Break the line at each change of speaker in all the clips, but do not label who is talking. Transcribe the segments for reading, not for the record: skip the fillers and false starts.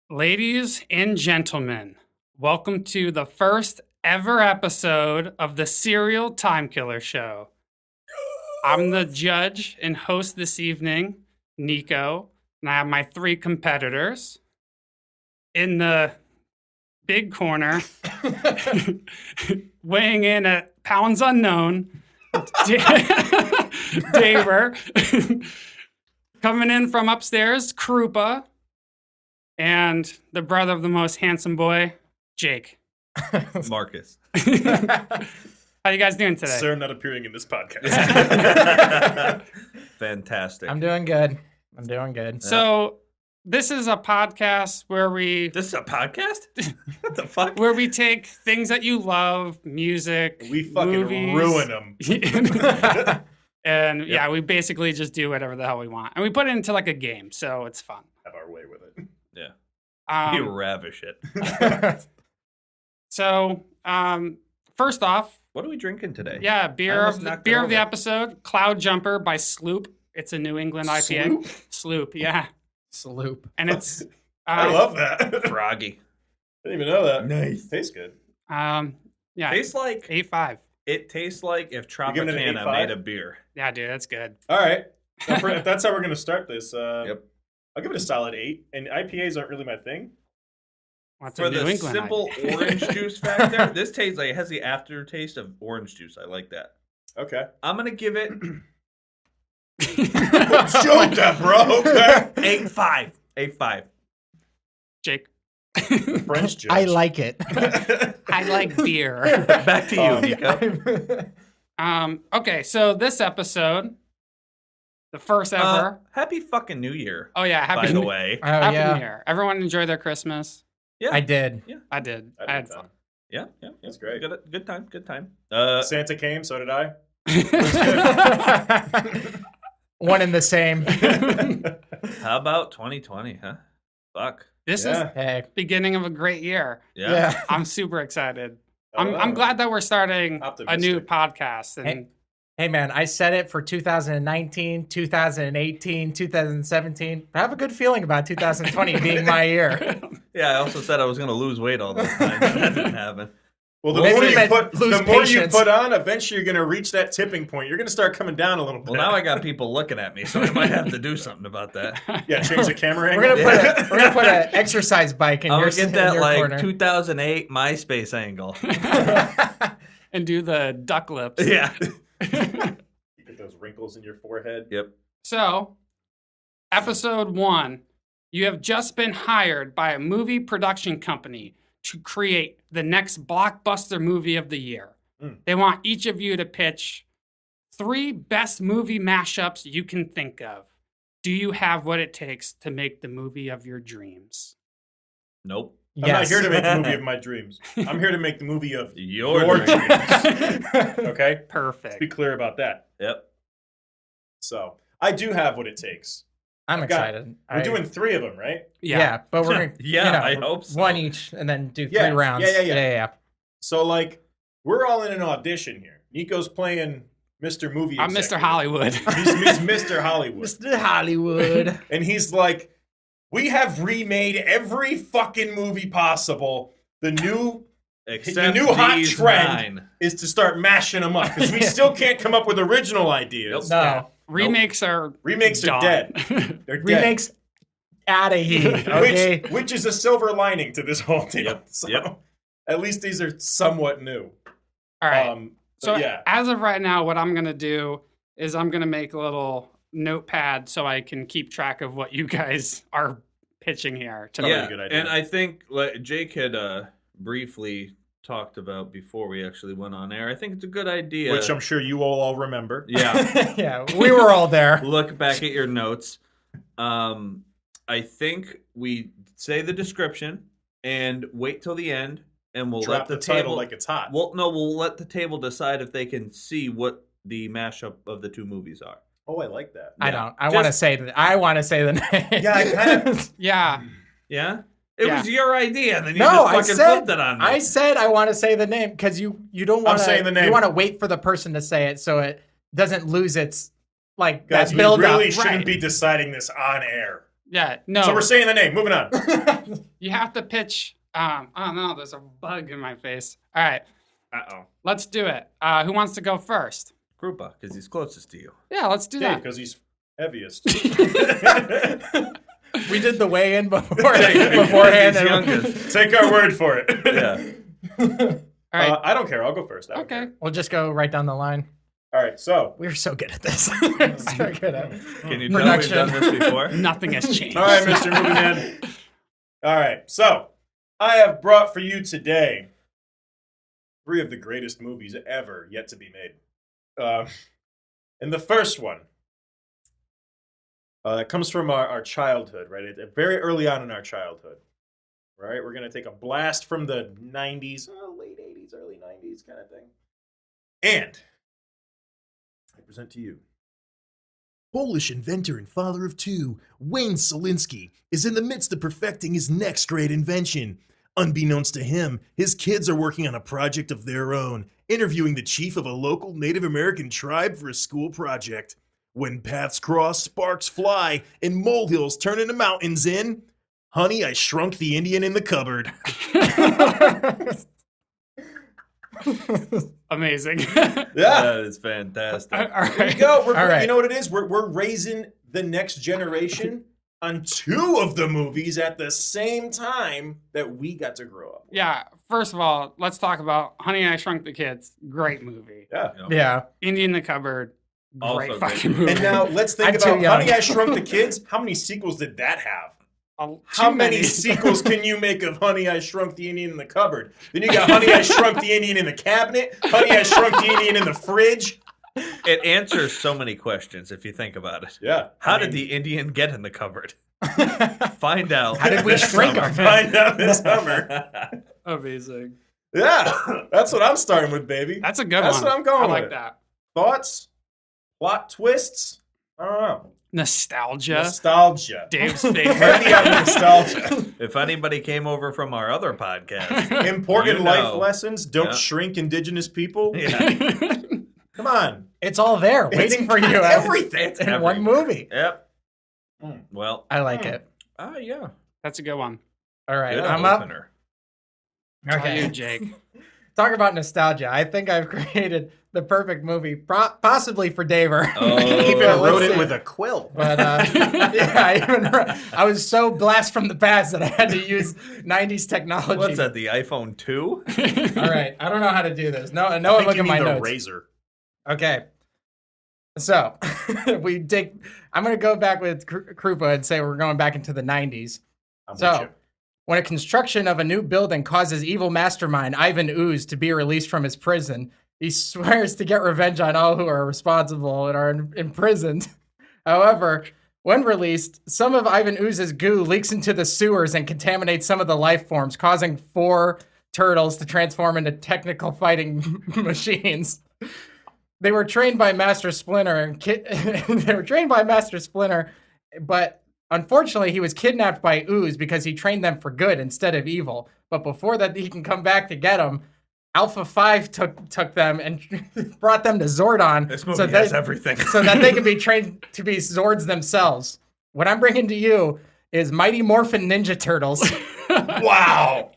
Ladies and gentlemen, welcome to the first ever episode of the Serial Time Killer Show. I'm the judge and host this evening, Niko, and I have my three competitors. In the big corner, weighing in at pounds unknown, Daver. Coming in from upstairs, Krupa. And the brother of the most handsome boy, Jake.
Marcus.
How you guys doing today?
Sir, not appearing in this podcast.
Fantastic.
I'm doing good.
So this is a podcast where we...
This is a podcast? What the fuck?
Where we take things that you love, music,
We fucking
movies,
ruin them.
and yeah, we basically just do whatever the hell we want. And we put it into like a game, so it's fun.
Have our way with it.
Yeah.
Um,
You ravish it.
So, first off,
What are we drinking today?
yeah,
I
beer
almost
of
knocked
the
it over.
episode, Cloud Jumper by Sloop. It's a New England IPA. Sloop, yeah.
Sloop.
And it's
I love that.
Froggy.
I didn't even know that.
Nice.
Tastes good.
yeah,
Tastes like
8.5.
it tastes like if
giving it an
Tropicana
8.5?
made a beer.
Yeah, dude, that's good.
All right. If that's how we're going to start this,
Yep.
I'll give it a solid 8. And IPAs aren't really my thing.
What's
For
a New
the
England
simple
IPA?
orange juice factor, this tastes like it has the aftertaste of orange juice. I like that.
Okay.
I'm gonna give it
Show that, bro. Okay.
8.5. 8.5.
Jake,
French judge.
I like it.
I like beer.
Back to you, Niko.
Okay, so this episode, the first ever.
Happy fucking New Year,
Oh yeah,
by
happy
the way.
Oh,
Happy
yeah.
New Year. Everyone enjoy their Christmas.
Yeah.
I did.
I did. I had fun.
Yeah.
That's great.
Good time. Good time.
Santa came, so did I.
One and the same.
How about 2020, huh? Fuck.
This is
Yeah.
Hey.
beginning of a great year.
Yeah.
I'm super excited.
Oh,
I'm glad that we're starting a
Optimistic.
new podcast. And
Hey, man, I said it for 2019, 2018, 2017. I have a good feeling about 2020 being my year.
Yeah, I also said I was going to lose weight all those times. That didn't happen.
Well, the
Maybe
more,
you
you
meant
put,
lose
the more you
patience.
put on, eventually you're going to reach that tipping point. You're going to start coming down a little bit.
Well, now I got people looking at me, so I might have to do something about that.
Yeah, change the camera angle.
We're gonna put an exercise bike in
I'm
your,
going to get
in
that
your
like
corner.
2008 MySpace angle.
and do the duck lips.
Yeah.
Get those wrinkles in your forehead.
Yep.
So, episode 1, you have just been hired by a movie production company to create the next blockbuster movie of the year. They want each of you to pitch 3 best movie mashups you can think of. Do you have what it takes to make the movie of your dreams?
Nope.
I'm not here to make the movie of my dreams. I'm here to make the movie of
Your
your
dreams.
dreams. Okay? Let's
Perfect.
be clear about that.
Yep.
So, I do have what it takes.
I'm
I've got-
excited.
We're doing 3 of them, right?
Yeah, but we're gonna
Yeah, I hope so.
one each and then do 3
Yeah,
rounds.
yeah. So, like, we're all in an audition here. Nico's playing Mr. Movie
I'm Mr.
Executive.
Hollywood.
He's Mr. Hollywood.
Mr. Hollywood.
And he's like, we have remade every fucking movie possible. The new
Except
new hot
these
trend
9.
is to start mashing them up because we still can't come up with original ideas.
No.
Yeah. Remakes are
Remakes are
done.
dead. They're dead.
Remakes out of here. Okay.
Which is a silver lining to this whole deal.
Yep,
So
yep.
at least these are somewhat new.
All right.
But
So
yeah.
as of right now, what I'm going to do is I'm going to make a little notepad so I can keep track of what you guys are pitching here. To
Probably
Yeah,
a good idea.
and I think like Jake had briefly talked about before we actually went on air. I think it's a good idea.
Which I'm sure you all remember.
Yeah.
Yeah, we were all there.
Look back at your notes. I think we say the description and wait till the end, and we'll
Drop
let the
the title
table.
like it's hot.
We'll let the table decide if they can see what the mashup of the 2 movies are.
Oh, I like that.
I
Yeah.
don't. I
Just-
want to say that. I want to say the name.
Yeah, I kind of.
Yeah.
Yeah, it
Yeah.
was your idea, and then you
No,
just
I
fucking
said.
flipped it on me.
I said I want to say the name because you don't want to.
saying the name.
You want to wait for the person to say it so it doesn't lose its like
Guys,
that
we
build
really
up.
shouldn't
right.
be deciding this on air.
Yeah, no.
So we're saying the name. Moving on.
You have to pitch. Oh no, there's a bug in my face. All right, let's do it. Who wants to go first?
Krupa, because he's closest to you.
Yeah, let's do
Dave,
that.
because he's heaviest.
We did the weigh-in beforehand.
He's youngest.
Take our word for it.
Yeah.
All right.
I don't care. I'll go first. I don't
Okay.
care.
We'll just go right down the line.
All right. So.
We're so good at this. We're so good at it.
Can you tell we've
Production.
done this before?
Nothing has changed.
All right, Mr. Movie Man. All right. So, I have brought for you today 3 of the greatest movies ever yet to be made. And the first one that comes from our childhood, right? Very early on in our childhood. Right? We're going to take a blast from the 90s, late 80s, early 90s kind of thing. And I present to you.
Polish inventor and father of 2, Wayne Selinsky, is in the midst of perfecting his next great invention. Unbeknownst to him, his kids are working on a project of their own, interviewing the chief of a local Native American tribe for a school project. When paths cross, sparks fly, and molehills turn into mountains in Honey, I Shrunk the Indian in the Cupboard.
Amazing.
Yeah.
That is fantastic.
All
There
right.
you go.
All right.
You know what it is? We're raising the next generation on 2 of the movies at the same time that we got to grow up.
Yeah. First of all, let's talk about Honey, I Shrunk the Kids. Great movie.
Yeah.
Yeah.
Indian in the Cupboard.
Also
Great
great
fucking
movie.
movie.
And now let's think
I'm too
about
young.
Honey, I Shrunk the Kids. How many sequels did that have? How
Too
many sequels can you make of Honey, I Shrunk the Indian in the Cupboard? Then you got Honey, I Shrunk the Indian in the cabinet, Honey, I Shrunk the Indian in the fridge.
It answers so many questions if you think about it.
Yeah.
How did the Indian get in the cupboard? Find out.
How did we shrink our
find out this summer?
Amazing.
Yeah, that's what I'm starting with, baby.
That's a good
That's
one.
what I'm going
I like
with.
that.
Thoughts? Plot twists? I don't know.
Nostalgia.
Nostalgia.
Dave's favorite.
Heavy on nostalgia.
If anybody came over from our other podcast,
Important
You
life
know.
lessons. Don't
Yeah.
shrink indigenous people.
yeah,
Come on.
It's all there, waiting for you.
Everything.
It's
in
everywhere.
one movie.
Yep.
Mm.
Well,
I like it.
yeah.
That's a good one.
All right,
Good
I'm up.
opener.
Try
Okay.
you, Jake.
Talk about nostalgia. I think I've created the perfect movie, possibly for Daver.
Oh.
Even
But
wrote
let's
it
see.
with a quill.
But yeah, I was so blast from the past that I had to use 90s technology.
What's that? The iPhone 2?
All right, I don't know how to do this. No,
I
look
think you
at my
need a
notes.
razor.
Okay. So, I'm going to go back with Krupa and say we're going back into the 90s.
I'm with
So,
you.
when a construction of a new building causes evil mastermind Ivan Ooze to be released from his prison, he swears to get revenge on all who are responsible and are imprisoned. However, when released, some of Ivan Ooze's goo leaks into the sewers and contaminates some of the life forms, causing 4 turtles to transform into technical fighting machines. They were trained by Master Splinter, but unfortunately, he was kidnapped by Ooze because he trained them for good instead of evil. But before that, he can come back to get them. Alpha 5 took them and brought them to Zordon,
This movie has everything.
so that they can be trained to be Zords themselves. What I'm bringing to you is Mighty Morphin Ninja Turtles.
Wow.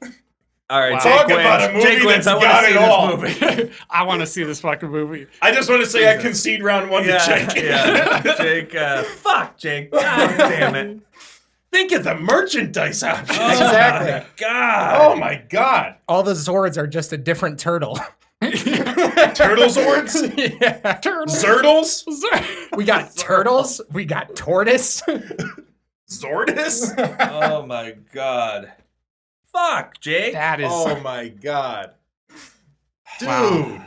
All right,
Wow.
Jake
Talk
wins.
about a movie
Jake wins.
that's
I want
got
to see
it all.
this movie.
I want to see this fucking movie.
I just want to say I concede round 1 to Jake.
yeah. Jake, fuck Jake. God damn it.
Think of the merchandise options.
Exactly.
God.
Oh my god.
All the Zords are just a different turtle.
Turtle Zords?
Yeah.
Turtles.
Zurdles?
We got turtles. We got tortoise.
Zordus?
Oh my God. Fuck, Jake.
That is.
Oh my god. Dude.
Wow.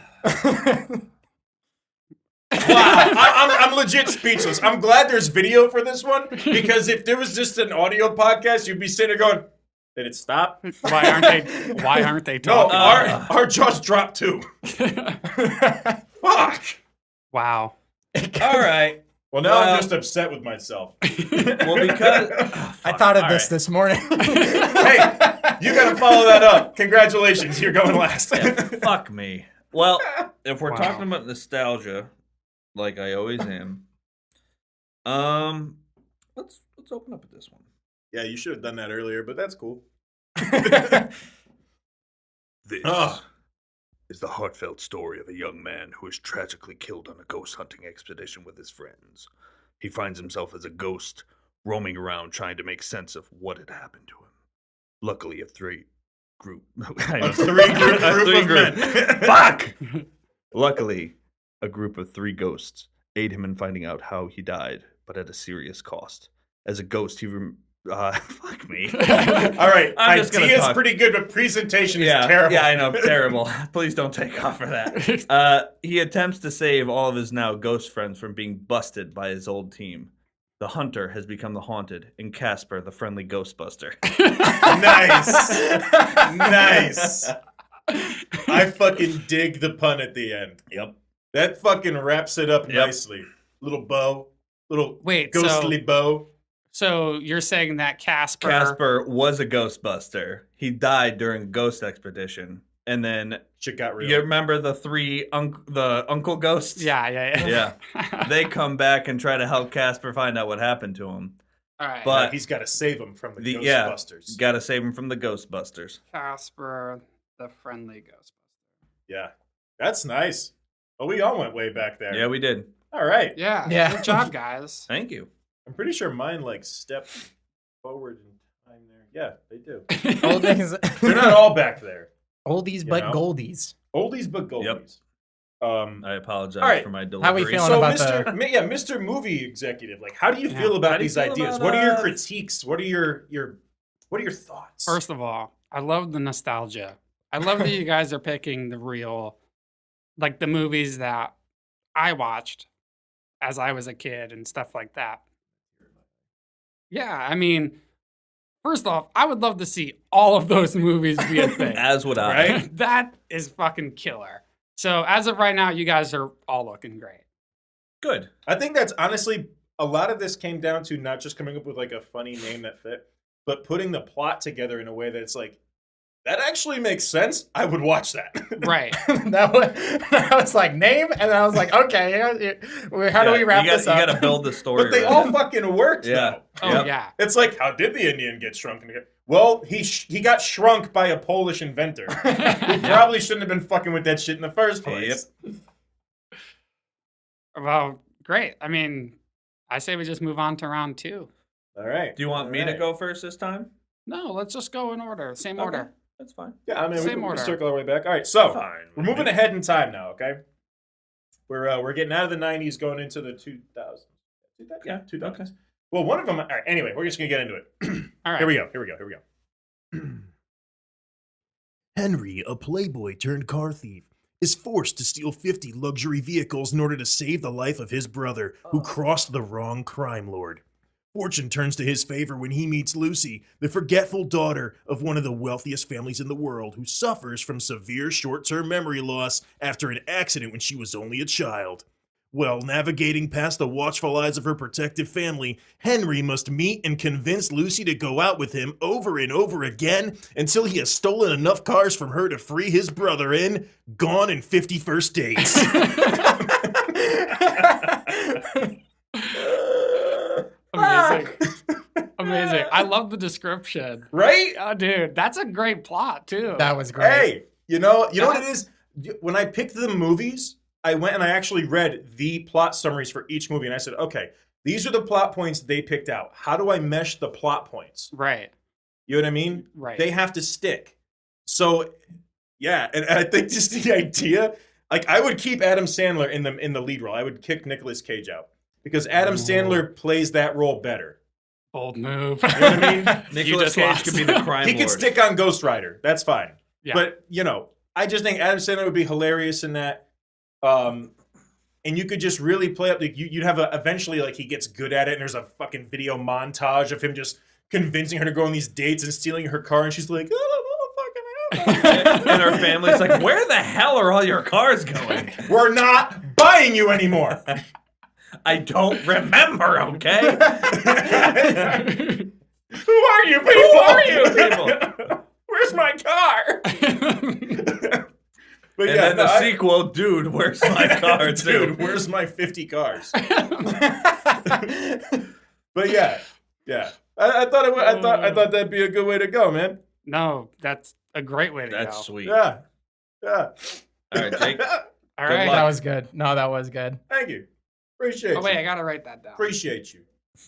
Wow. I'm legit speechless. I'm glad there's video for this one because if there was just an audio podcast, you'd be sitting there going, did it stop?
Why aren't they
No,
talking?
our jaws dropped too. Fuck.
Wow.
All right.
Well, now
Well-
I'm just upset with myself.
Well, because
I thought of
All
this
right.
this morning.
Hey, you got to follow that up. Congratulations, you're going last.
fuck me. Well, if we're
Wow.
talking about nostalgia, like I always am, let's let's open up at this one.
Yeah, you should have done that earlier, but that's cool.
This is the heartfelt story of a young man who is tragically killed on a ghost hunting expedition with his friends. He finds himself as a ghost, roaming around trying to make sense of what had happened to him. Luckily, a three group of men.
Fuck! Luckily, a group of 3 ghosts aid him in finding out how he died, but at a serious cost. As a ghost, fuck me.
All right,
I'm just gonna
idea's
talk.
pretty good, but presentation is terrible.
Yeah, I know, terrible. Please don't take off for that. He attempts to save all of his now ghost friends from being busted by his old team. The hunter has become the haunted, and Casper, the friendly ghostbuster.
Nice. I fucking dig the pun at the end.
Yep.
That fucking wraps it up
Yep.
nicely. Little bow. Little
Wait,
ghostly bow.
So you're saying that
Casper was a ghostbuster. He died during a ghost expedition. And then,
Shit got real.
you remember the 3 the uncle ghosts?
Yeah.
Yeah. They come back and try to help Casper find out what happened to him.
All right.
But
he's got to save him from the
yeah,
Ghostbusters.
got to save him from the Ghostbusters.
Casper, the friendly Ghostbuster.
Yeah. That's nice. Oh, we all went way back there.
Yeah, we did.
All right.
Yeah.
Yeah.
Good job, guys.
Thank you.
I'm pretty sure mine like stepped forward in time there. Yeah, they do.
Oldies,
They're not all back there.
oldies but
know?
goldies.
Oldies but goldies.
I apologize
All right.
for my delivery.
How we feeling
So,
about
Mr. Movie Executive, like, how do you
Yeah.
feel
How
about
do you
these
feel
ideas?
about,
What are your critiques? What are your thoughts?
First of all, I love the nostalgia. I love that you guys are picking the real, like the movies that I watched as I was a kid and stuff like that. Yeah, I mean, first off, I would love to see all of those movies be a thing.
As would I.
Right?
That is fucking killer. So as of right now, you guys are all looking great.
Good.
I think that's honestly a lot of this came down to not just coming up with like a funny name that fit, but putting the plot together in a way that it's like, that actually makes sense. I would watch that.
Right.
I was like, name? And I was like, okay, how do we wrap this up?
You got to build the story.
But they
right.
all fucking worked,
Yeah.
though.
Oh,
Yep.
yeah.
It's like, how did the Indian get shrunk? Well, he got shrunk by a Polish inventor who probably shouldn't have been fucking with that shit in the first place.
Well, great. I mean, I say we just move on to round 2.
All right.
Do you want me to go first this time?
No, let's just go in order. Same
Okay.
order.
That's fine.
Yeah, I mean, we
Same
can
order.
circle our way back. All right, so
Fine.
we're moving ahead in time now, okay? We're getting out of the 90s, going into the 2000s.
Yeah,
2000s.
okay.
Well, one of them, all right, anyway, we're just going to get into it.
All right.
Here we go.
Henry, a playboy turned car thief, is forced to steal 50 luxury vehicles in order to save the life of his brother, who crossed the wrong crime lord. Fortune turns to his favor when he meets Lucy, the forgetful daughter of one of the wealthiest families in the world, who suffers from severe short-term memory loss after an accident when she was only a child. While navigating past the watchful eyes of her protective family, Henry must meet and convince Lucy to go out with him over and over again until he has stolen enough cars from her to free his brother in Gone in 50 First Dates.
Amazing. Amazing. I love the description.
Right?
Oh, dude, that's a great plot, too.
That was great.
Hey, you know what it is? When I picked the movies, I went and I actually read the plot summaries for each movie, and I said, okay, these are the plot points they picked out. How do I mesh the plot points?
Right.
You know what I mean?
Right.
They have to stick. So, yeah, and I think just the idea, like I would keep Adam Sandler in the lead role. I would kick Nicolas Cage out because Adam Sandler plays that role better.
Bold move.
You know what I mean?
Nicolas Cage could be the crime
He
lord.
could stick on Ghost Rider. That's fine.
Yeah.
But, you know, I just think Adam Sandler would be hilarious in that. And you could just really play up, like, you'd have eventually, like, he gets good at it, and there's a fucking video montage of him just convincing her to go on these dates and stealing her car, and she's like, I don't know what fucking happened.
And her family's like, where the hell are all your cars going?
We're not buying you anymore.
I don't remember, okay?
Who are you people?
Who are you people?
Where's my car? But
And then the sequel, dude, where's my car, too?
Dude, where's my 50 cars? But yeah, Yeah, I thought that'd be a good way to go, man.
No, that's a great way to
That's
go.
sweet.
Yeah.
All right, Jake.
All
Good
right.
luck.
That was good. No, that was good.
Thank you. Appreciate
Oh wait,
you.
I gotta write that down.
Appreciate you.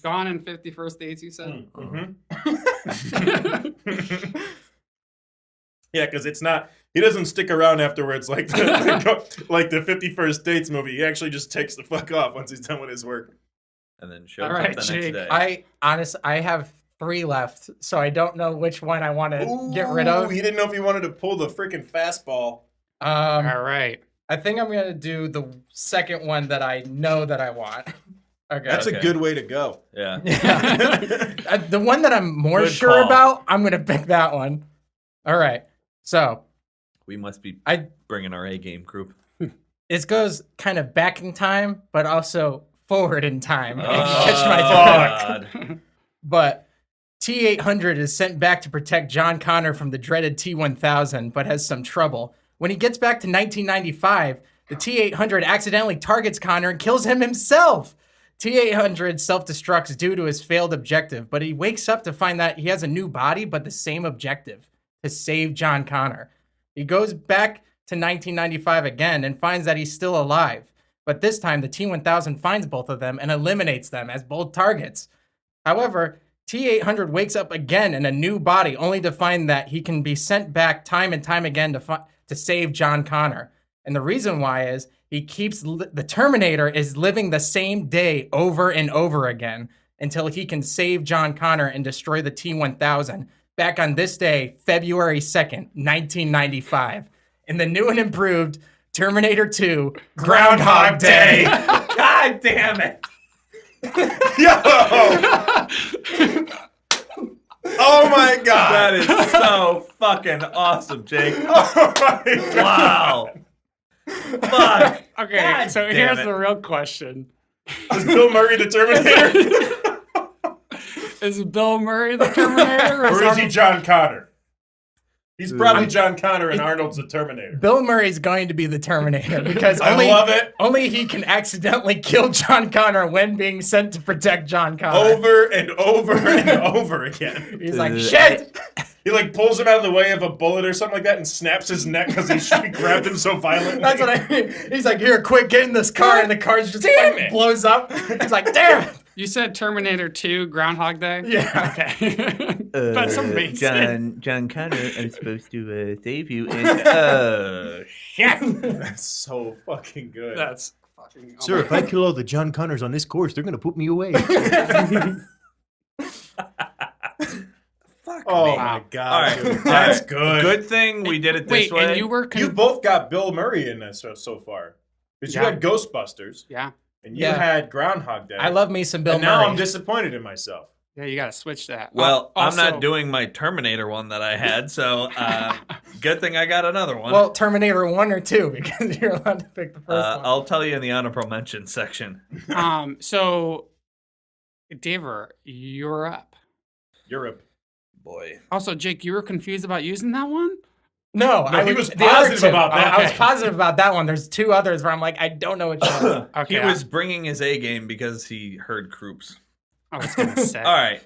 Gone in 51st Dates, you said.
Mm-hmm. Yeah, because it's not. He doesn't stick around afterwards like the 51st Dates movie. He actually just takes the fuck off once he's done with his work.
And then shows
All right,
up the
Jake.
next day.
I have 3 left, so I don't know which one I want to get rid of.
He didn't know if he wanted to pull the freaking fastball.
All right.
I think I'm gonna do the second one that I know that I want. Okay.
That's a good way to go.
Yeah.
Yeah. The one that I'm more
Good
sure
call.
about, I'm gonna pick that one. All right. So
We must be
I-
bringing our A game group.
it goes kind of back in time, but also forward in time. If you
Oh,
catch my
God.
drift. But T-800 is sent back to protect John Connor from the dreaded T-1000, but has some trouble. When he gets back to 1995, the T-800 accidentally targets Connor and kills him himself. T-800 self-destructs due to his failed objective, but he wakes up to find that he has a new body, but the same objective, to save John Connor. He goes back to 1995 again and finds that he's still alive. But this time, the T-1000 finds both of them and eliminates them as both targets. However, T-800 wakes up again in a new body, only to find that he can be sent back time and time again to save John Connor. And the reason why is he keeps the Terminator is living the same day over and over again until he can save John Connor and destroy the T-1000 back on this day, February 2nd, 1995, in the new and improved Terminator 2 Groundhog Day.
God damn it.
Yo! Oh my god!
That is so fucking awesome, Jake.
Oh my god!
Wow. Fuck.
Okay,
God
so
damn
here's
it.
the real question.
Is Bill Murray the Terminator?
Is Bill Murray the Terminator?
Or is he John Connor? He's probably
I'm-
John Connor and Arnold's the Terminator.
Bill Murray's going to be the Terminator because
I love it.
only he can accidentally kill John Connor when being sent to protect John Connor.
Over and over and over again.
He's like, shit!
He like pulls him out of the way of a bullet or something like that and snaps his neck because he grabbed him so violently.
That's what I mean. He's like, here, quick, get in this car, and the car just
Damn
like,
it.
blows up. He's like, damn it!
You said Terminator 2 Groundhog Day?
Yeah.
Okay. That's amazing.
John Connor, I'm supposed to save you. And, shit.
That's so fucking good.
That's fucking.
Sir, if I kill all the John Connors on this course, they're going to put me away.
Fuck
Oh
me.
my
All
god,
right.
dude.
All
That's
right.
good.
Good thing we did it this
Wait,
way.
and you were.
You both got Bill Murray in this so far. Because you
Yeah.
had Ghostbusters
Yeah.
and you
Yeah.
had Groundhog Day.
I love me some Bill
and now
Murray.
I'm disappointed in myself.
Yeah, you got to switch that.
Well, I'm
Also-
not doing my Terminator one that I had, so good thing I got another one.
Well, Terminator 1 or 2, because you're allowed to pick the first one.
I'll tell you in the honorable mention section.
So, Daver, you're up.
Europe.
Boy.
Also, Jake, you were confused about using that one?
No,
he was
the other
positive
two.
about that.
I was
Okay.
positive about that one. There's 2 others where I'm like, I don't know which one.
Okay.
He was bringing his A game because he heard Kroops.
I was going to say.
All right.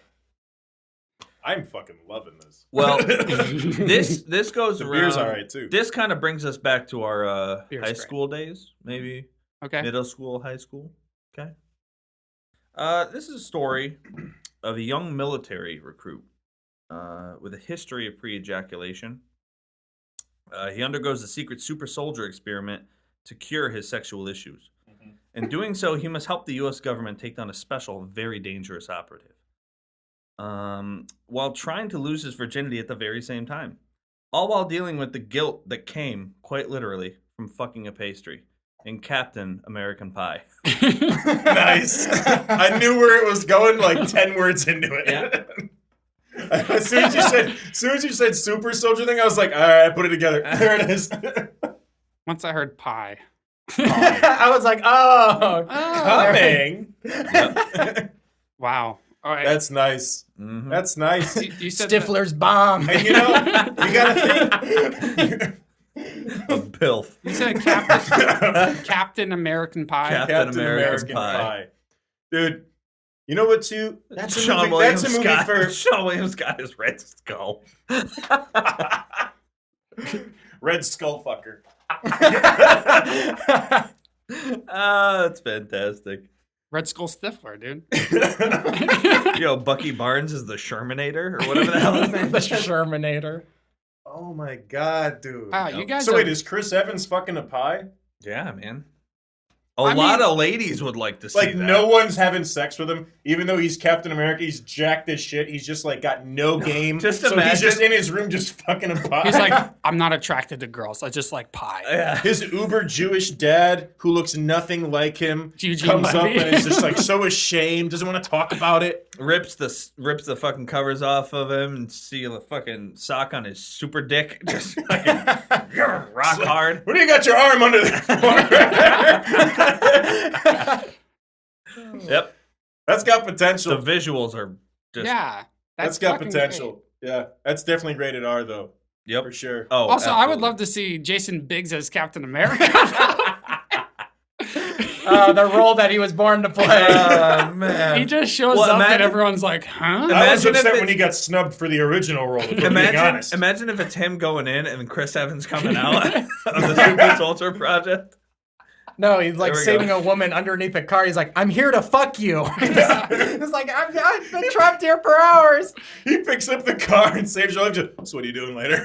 I'm fucking loving this.
Well, this goes
The
around.
beer's all right too.
This kind of brings us back to our
Beer's
high
great.
school days, maybe
Okay.
middle school, high school. Okay. This is a story of a young military recruit with a history of pre-ejaculation. He undergoes a secret super soldier experiment to cure his sexual issues. In doing so, he must help the U.S. government take down a special, very dangerous operative. While trying to lose his virginity at the very same time. All while dealing with the guilt that came, quite literally, from fucking a pastry in Captain American Pie.
Nice. I knew where it was going like 10 words into it.
Yeah.
As soon as you said super soldier thing, I was like, all right, I put it together. There it is.
Once I heard pie.
I was like, oh.
Coming.
Wow. All right.
That's nice.
Mhm.
That's nice.
You said that-
Stifler's bomb.
And you know, you gotta think.
A bilf.
You said Captain American Pie.
Captain American Pie.
Dude, You know what, too? That's a
Sean
movie.
William
That's a movie
Scott.
for
Sean William Scott is Red Skull.
Red Skull fucker.
That's fantastic.
Red Skull Stifler, dude.
Yo, Bucky Barnes is the Shermanator or whatever the hell his name
The
is.
Shermanator.
Oh my god, dude.
Wow, you guys
So
are-
wait, is Chris Evans fucking a pie?
Yeah, man. A lot of ladies would like to see
Like
that.
no one's having sex with him, even though he's Captain America. He's jacked as shit. He's just like got no game.
Just
so he's
imagine-
just in his room, just fucking a pie.
He's like, I'm not attracted to girls. I just like pie.
Yeah.
his uber Jewish dad, who looks nothing like him,
Eugene
comes up
Levy.
and is just like so ashamed, doesn't want to talk about it.
Rips the fucking covers off of him and see the fucking sock on his super dick. Just fucking rock hard.
What do you got your arm under there for?
Yep.
That's got potential.
The visuals are just.
Yeah.
That's got
fucking
potential. Yeah, that's definitely rated R though,
Yep.
for sure.
Oh,
great. Also, I would
absolutely.
love to see Jason Biggs as Captain America.
The role that he was born to play.
Oh, man.
He just shows
Well,
up and
imagine-
everyone's like, huh?
I was
Imagine if
upset
it-
when he got snubbed for the original role. If we're being honest.
Imagine if it's him going in and Chris Evans coming out of the Super Soldier Project.
No, he's like
There we
saving
go.
a woman underneath a car. He's like, I'm here to fuck you. It's like, I've been trapped here for hours.
He picks up the car and saves your life. Just, so what are you doing later?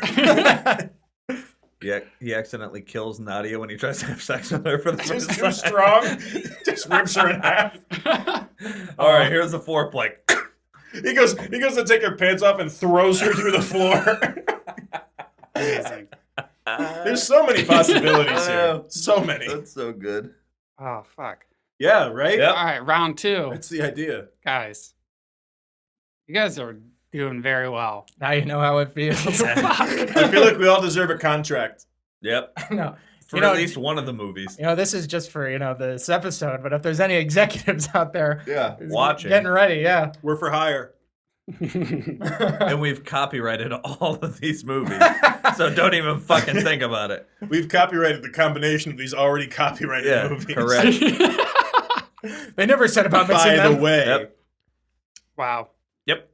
Yeah, he accidentally kills Nadia when he tries to have sex with her for the
Just
first
too
time.
strong. Just rips her in half.
All right, here's the foreplay.
He goes to take her pants off and throws her through the floor.
Amazing.
There's so many possibilities here. So many.
That's so good.
Oh, fuck.
Yeah, right?
Yep.
All right, round two.
That's the idea.
Guys, you guys are doing very well.
Now you know how it feels.
I feel like we all deserve a contract.
Yep.
No.
For
You know-
at least one of the movies.
This is just for, this episode, but if there's any executives out there
Yeah. Watching.
getting ready, yeah.
We're for hire.
And we've copyrighted all of these movies. So don't even fucking think about it.
We've copyrighted the combination of these already copyrighted
Yeah,
movies.
correct.
They never said about mixing
By the
them.
way,
Yep.
Wow.
Yep.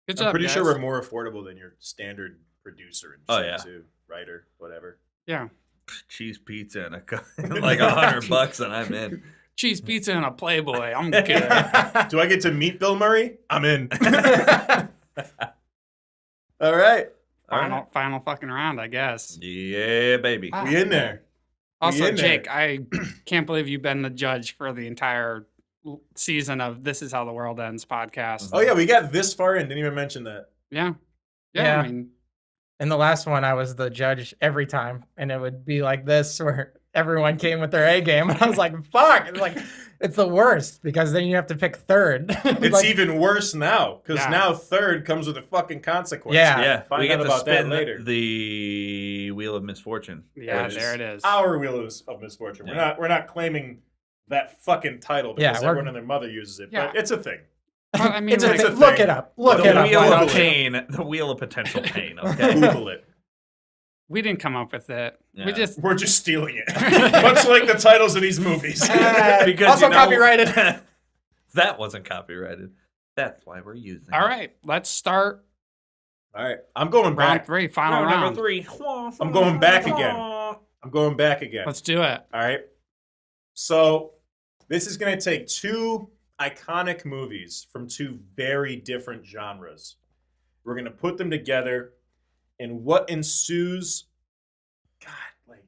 Good job,
I'm pretty sure
guys.
we're more affordable than your standard producer and
Oh,
shit,
yeah.
too. Writer, whatever.
Yeah.
Cheese pizza and like $100 and I'm in.
Cheese pizza and a Playboy. I'm good.
Do I get to meet Bill Murray? I'm in. All right.
Final fucking round, I guess.
Yeah, baby.
Wow.
We in there.
Also,
in there.
Jake, I can't believe you've been the judge for the entire season of This Is How the World Ends podcast.
Oh, yeah, we got this far in. Didn't even mention that.
Yeah.
Yeah.
I mean,
In the last one, I was the judge every time, and it would be like this, where everyone came with their A game. And I was like, fuck. It's like, it's the worst, because then you have to pick third.
It's
Like,
even worse now, because
Yeah.
now third comes with a fucking consequence.
Yeah.
Yeah,
Find
we get
out
to
about that
spin
later.
the Wheel of Misfortune.
yeah,
Which
there it is.
Our wheel of misfortune.
Yeah.
We're not claiming that fucking title
Yeah,
because
we're-
everyone and their mother uses it.
Yeah.
But it's a thing.
Well, I mean,
it's a
like,
it's
thing.
a
Look
thing.
it up. Look
The
it up.
Wheel
Why
of
don't you?
Pain. The Wheel of Potential Pain. Okay.
Google it.
we didn't come up with it.
Yeah.
We just
We're just stealing it. Much like the titles of these movies.
Because,
Also copyrighted.
That wasn't copyrighted. That's why we're using
all
it.
right. Let's start
All right. I'm going
round
back.
3, final
Round
round.
number 3.
I'm going back again. I'm going back again.
Let's do it.
All right. So this is going to take two iconic movies from two very different genres. We're going to put them together, and what ensues, God, like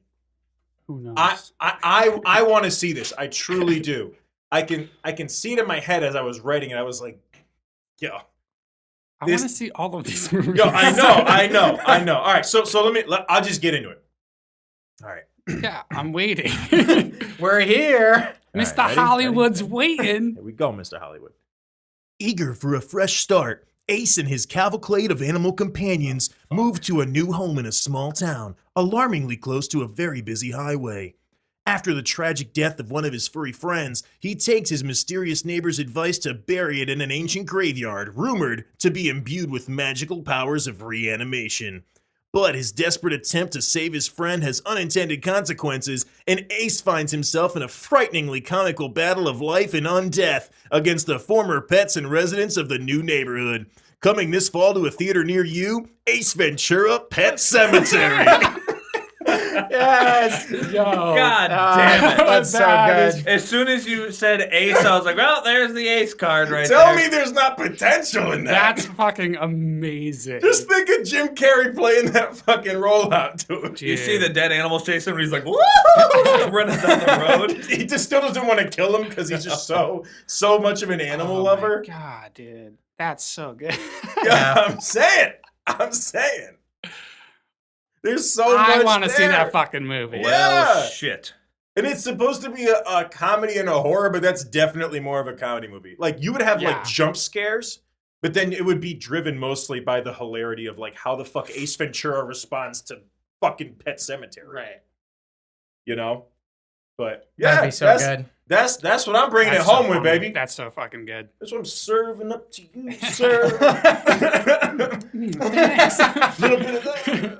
Who knows?
I want to see this. I truly do. I can see it in my head as I was writing it. I was like, yo,
I want
this-
to see all of these movies.
yo, I know. All right, so I'll just get into it. All right.
Yeah, I'm waiting.
We're here.
Mr.
ready?
Hollywood's
Ready?
waiting.
Here we go, Mr. Hollywood.
Eager for a fresh start, Ace and his cavalcade of animal companions move to a new home in a small town, alarmingly close to a very busy highway. After the tragic death of one of his furry friends, he takes his mysterious neighbor's advice to bury it in an ancient graveyard, rumored to be imbued with magical powers of reanimation. But his desperate attempt to save his friend has unintended consequences, and Ace finds himself in a frighteningly comical battle of life and undeath against the former pets and residents of the new neighborhood. Coming this fall to a theater near you, Ace Ventura: Pet Cemetery.
Yes. Yo.
God damn it.
That's so
That
good.
As soon as you said Ace, I was like, well, there's the Ace card right
Tell
there.
me there's not potential in that.
That's fucking amazing.
Just think of Jim Carrey playing that fucking rollout to him.
You see the dead animals chasing him, and he's like, woo! Running down the road.
He just still doesn't want to kill him because he's just so much of an animal
Oh
lover.
my God, dude. That's so good.
Yeah, I'm saying. There's so much
I want to see
there.
that fucking movie.
Well,
Yeah.
shit.
And it's supposed to be a comedy and a horror, but that's definitely more of a comedy movie. Like, you would have,
Yeah.
like, jump scares, but then it would be driven mostly by the hilarity of, like, how the fuck Ace Ventura responds to fucking Pet Cemetery.
Right.
You know? But, yeah,
That'd be so
that's,
good.
That's what I'm bringing
That's
it home
so
with,
funny.
baby.
That's so fucking good.
That's what I'm serving up to you, sir.
Thanks.
Little bit of that.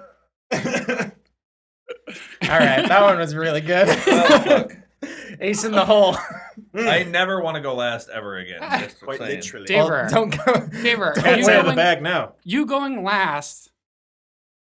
All right, that one was really good.
Well, fuck.
Ace in the hole.
I never want to go last ever again. Just
Quite
saying.
literally.
Dave-
Well, don't go.
Daver,
Don't
you
say in the
going,
bag now.
you going last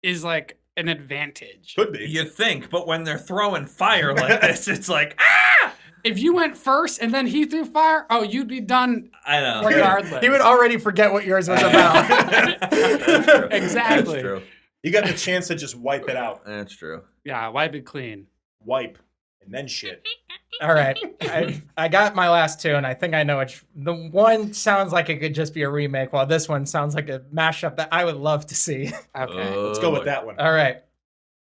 is like an advantage.
Could be.
You think, but when they're throwing fire like this, it's like, ah!
If you went first and then he threw fire, oh, you'd be done
I know.
regardless.
He would already forget what yours was about.
That's true.
Exactly.
That's true.
You got the chance to just wipe it out.
That's true.
Yeah, wipe it clean.
Wipe. And then shit.
All right, I got my last two, and I think I know which. The one sounds like it could just be a remake, while this one sounds like a mashup that I would love to see.
Okay.
Let's go with that one.
All right.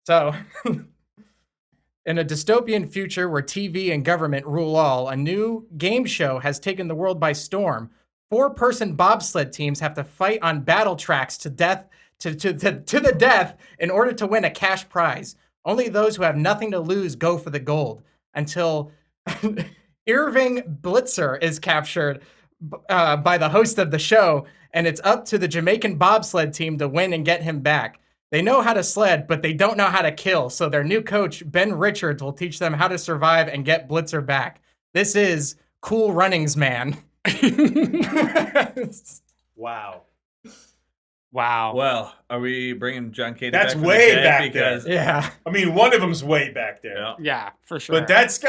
So, in a dystopian future where TV and government rule all, a new game show has taken the world by storm. 4-person bobsled teams have to fight on battle tracks to death to the death in order to win a cash prize. Only those who have nothing to lose go for the gold until Irving Blitzer is captured by the host of the show, and it's up to the Jamaican bobsled team to win and get him back. They know how to sled, but they don't know how to kill, so their new coach, Ben Richards, will teach them how to survive and get Blitzer back. This is Cool Runnings Man.
Wow.
Wow.
Well, are we bringing John Katie
That's
back from
way
the dead?
back
Because,
Yeah.
I mean, one of them's way back there.
Yeah.
Yeah, for sure.
But that's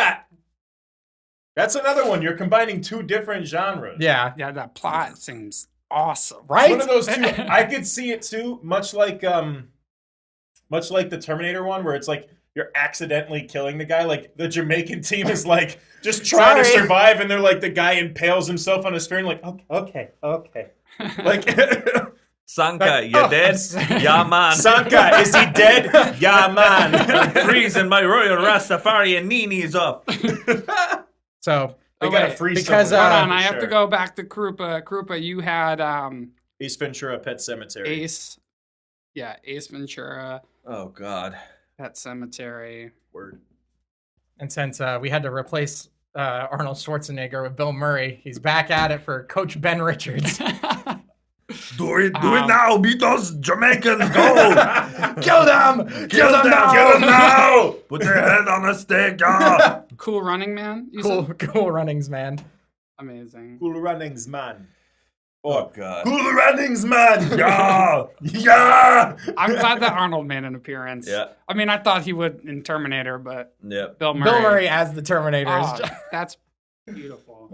another one. You're combining two different genres.
Yeah.
yeah, that plot seems awesome.
Right?
One of those two. I could see it too, much like the Terminator one, where it's like you're accidentally killing the guy. Like the Jamaican team is like just trying to
Sorry.
survive, and they're like the guy impales himself on a spear, and like okay. Like
Sanka, you
oh,
dead? Yeah, man.
Sanka, is he dead? Yeah, man.
I'm freezing my royal Rastafarian ninis up.
So,
They
Oh,
gotta
wait,
free
because,
someone.
Hold on,
for
I have to
sure.
go back to Krupa. Krupa, you had
Ace Ventura: Pet Cemetery.
Ace. Yeah, Ace Ventura,
Oh, God.
Pet Cemetery.
Word.
and since we had to replace Arnold Schwarzenegger with Bill Murray, he's back at it for Coach Ben Richards.
Do it now. Beat those Jamaicans. Go.
Kill them!
Kill them now. Kill them now. Put their head on a stake. Yeah.
Cool Running Man. You
Cool,
said?
cool runnings, man.
Amazing.
Cool Runnings, man.
Oh, God.
Cool runnings, man. Yeah. Yeah.
I'm glad that Arnold made an appearance.
Yeah.
I mean, I thought he would in Terminator, but
Yep.
Bill Murray.
Bill Murray as the Terminator.
Oh, that's beautiful.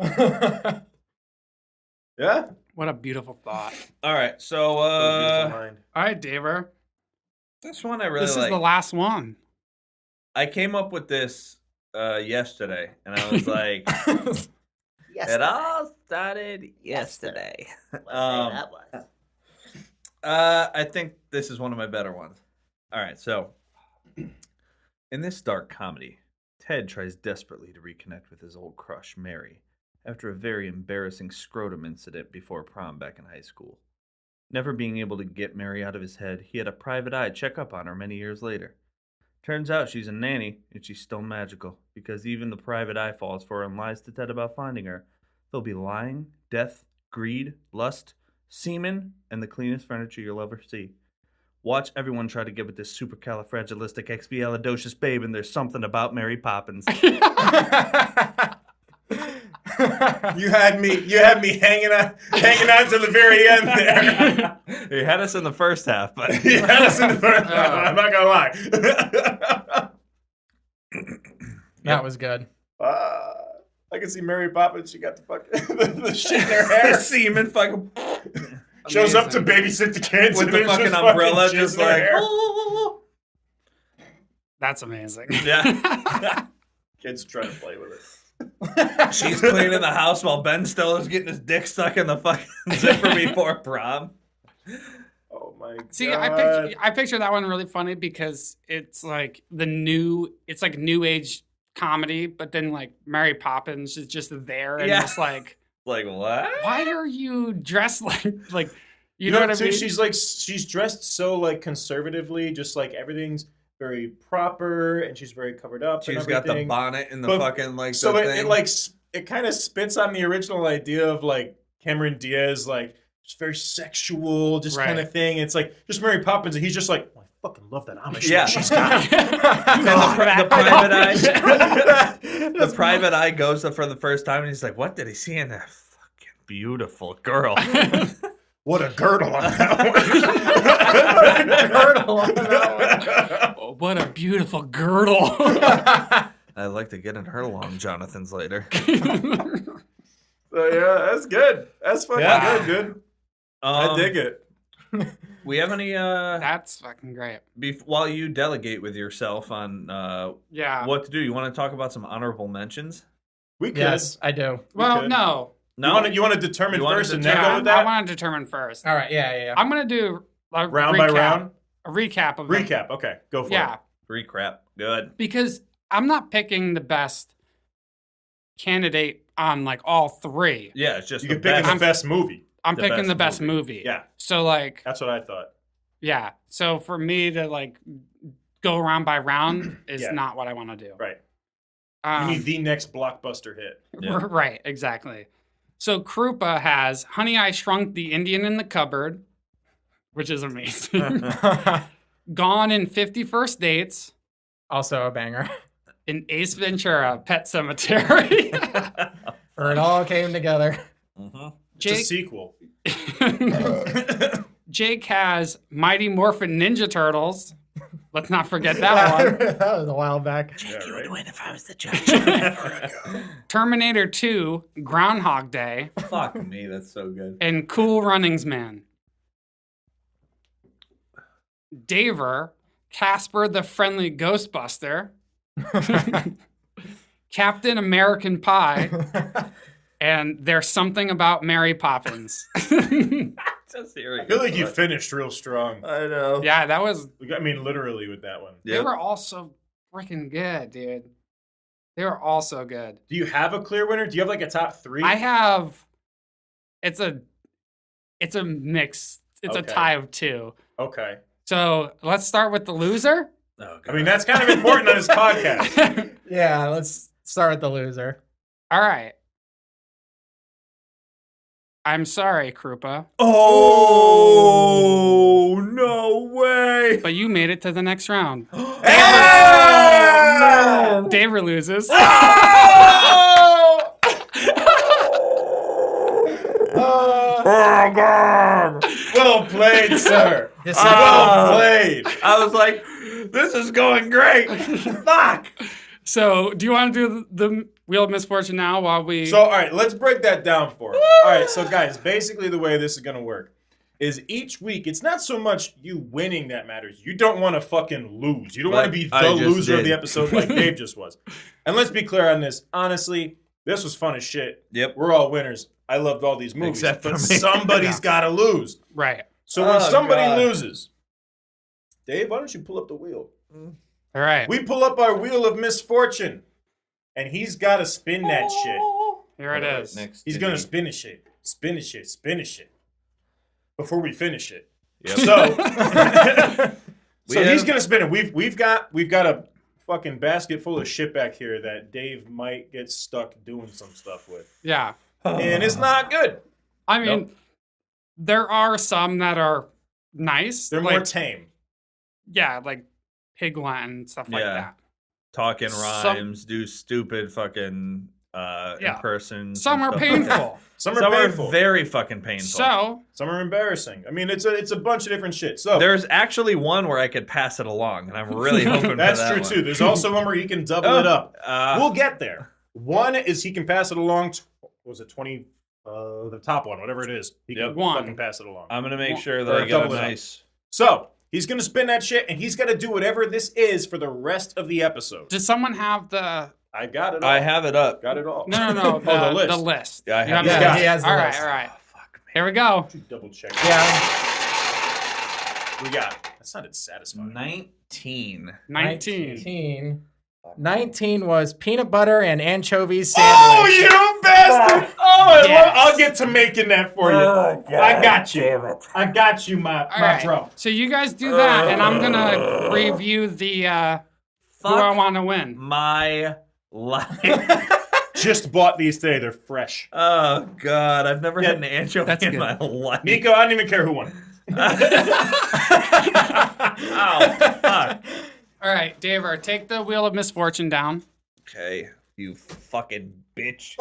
Yeah.
What a beautiful thought.
All right. So,
Beautiful mind.
All right, Daver.
this one I really
This
like.
is the last one.
I came up with this yesterday, and I was like, it all started yesterday. I think this is one of my better ones. All right, so in this dark comedy, Ted tries desperately to reconnect with his old crush, Mary, after a very embarrassing scrotum incident before prom back in high school. Never being able to get Mary out of his head, he had a private eye check up on her many years later. Turns out she's a nanny, and she's still magical, because even the private eye falls for her and lies to Ted about finding her. There'll be lying, death, greed, lust, semen, and the cleanest furniture you'll ever see. Watch everyone try to get with this supercalifragilisticexpialidocious babe, and there's something about Mary Poppins.
You had me hanging on to the very end there.
You had us in the first half, but
You had us in the first I'm not gonna lie.
That was good.
I can see Mary Poppins. She got the fucking the shit in her hair.
semen fucking
Shows up to babysit the kids
with
and
the
there's
fucking
just
umbrella,
shit
just
in her
like
hair.
That's amazing.
yeah.
Kids trying to play with it.
She's cleaning the house while Ben Stiller's getting his dick stuck in the fucking zipper before prom.
Oh my god.
See, I picture that one really funny because it's like new age comedy, but then like Mary Poppins is just there and just like
Like what?
why are you dressed like you know what I
too,
mean?
she's dressed so like conservatively, just like everything's very proper and she's very covered up.
She's
and
got the
everything.
bonnet and the
But-
fucking like
So
the
it
thing.
like it kind of spits on the original idea of like Cameron Diaz, like just very sexual, just kind of
Right.
thing. It's like just Mary Poppins, and he's just like, oh, I fucking love that Amish
Yeah.
shit she's got.
And the private eye, the private eye goes for the first time, and he's like, "What did he see in that fucking beautiful girl?"
What a girdle on that one.
Oh, what a beautiful girdle.
I'd like to get in her long Jonathan's later.
So yeah, that's good. That's fucking
Yeah.
good, dude. I dig it.
We have any
That's fucking great.
while you delegate with yourself on
Yeah.
what to do? You want to talk about some honorable mentions?
We could.
Yes, I do.
Well,
could.
no.
No,
You want to determine
You wanna
first and
determine-
then
Yeah,
go with
I
that?
want to determine first.
All right, yeah.
I'm gonna do a
Round
recap,
by round?
a recap of them.
Recap. Okay, go for
Yeah,
it.
recap. Good.
because I'm not picking the best candidate on like all three.
Yeah, it's just
You
the
can pick
best.
the best movie.
I'm
The
picking
best
the best
movie.
movie.
Yeah,
So like,
that's what I thought.
yeah. So for me to like go round by round is
Yeah.
not what I want to do.
Right.
Um,
You need the next blockbuster hit.
Yeah.
Right, exactly. So Krupa has Honey, I Shrunk the Indian in the Cupboard, which is amazing. Gone in 50 First Dates,
Also a banger.
and Ace Ventura, Pet Cemetery.
Where it all came together.
Mhm.
It's a
Jake,
sequel.
Jake has Mighty Morphin Ninja Turtles. Let's not forget that one.
That was a while back.
Yeah, right?
win if I was the judge.
Terminator 2, Groundhog Day,
Fuck me, that's so good.
and Cool Runnings Man. Daver, Casper the Friendly Ghostbuster, Captain American Pie, and There's Something About Mary Poppins.
Just hearing
I feel
it,
like you
but-
finished real strong.
I know.
Yeah, that was,
I mean, literally with that one.
they
Yep.
were all so freaking good, dude. They were all so good.
Do you have a clear winner? Do you have like a top three?
I have, it's a mix. It's a
Okay.
tie of two.
Okay.
So let's start with the loser.
Oh,
I mean, that's kind of important on this podcast.
Yeah, let's start with the loser.
All right. I'm sorry, Krupa,
Oh no way!
but you made it to the next round.
Ah!
Daver loses.
Oh god!
Well played, sir.
This
Well played.
I was like, this is going great. Fuck.
So, do you want to do the Wheel of Misfortune now while we...
So, all right, let's break that down for him. All right, so guys, basically the way this is going to work is each week, it's not so much you winning that matters. You don't want to fucking lose. You don't want to be
I
the
just
loser of
did.
the episode like Dave just was. And let's be clear on this. Honestly, this was fun as shit.
Yep.
We're all winners. I loved all these movies.
Except for
but
me.
somebody's got to lose.
Right.
So when
Oh,
somebody
God.
loses, Dave, why don't you pull up the wheel?
All right.
We pull up our wheel of misfortune, and he's got to spin that shit.
Here it is.
Next.
He's gonna spin a shit, spin a shit, spin a shit before we finish it.
Yep.
So,
We
he's
have-
gonna spin it. We've got a fucking basket full of shit back here that Dave might get stuck doing some stuff with,
Yeah.
and it's not good.
I mean, there are some that are nice.
They're
like,
more tame.
Yeah, like Piglet and stuff like
Yeah.
that.
Talk in
Some-
rhymes, do stupid fucking impersons.
Some
and
are
stuff like that.
painful.
Some
Some
are
are
painful.
very fucking painful.
So
Some are embarrassing. I mean, it's a bunch of different shit. So
There's actually one where I could pass it along, and I'm really hoping
that's
for that
true
one.
too. There's also one where he can double it up. We'll
Uh,
get there. One is he can pass it along. What was it 20? The top one, whatever it is. He can
One.
fucking pass it along.
I'm gonna make sure
Or
that I get a
double it up.
nice.
So he's gonna spin that shit, and he's gonna do whatever this is for the rest of the episode.
does someone have the?
I got it all.
I have it up.
Got it all.
No.
Oh, the list.
The list.
Yeah, I
You
have
the
it.
Yeah,
list?
he has the
All right,
list.
all right.
Oh, fuck, man.
Here we go.
Double check.
Yeah.
We got. That sounded satisfying.
19.
19.
19 was peanut butter and anchovies sandwich.
Oh, you bastard! Oh,
Yes.
I'll get to making that for you.
Oh, God
I got you.
damn it.
I got you, my
All right.
bro.
So you guys do that, and I'm gonna review the who I
Fuck
want to win.
my life.
Just bought these today. They're fresh.
Oh God, I've never had an
That's
anchovy in
good.
my life.
Nico, I don't even care who won.
Oh fuck.
All right, Daver, take the wheel of misfortune down.
Okay, you fucking bitch.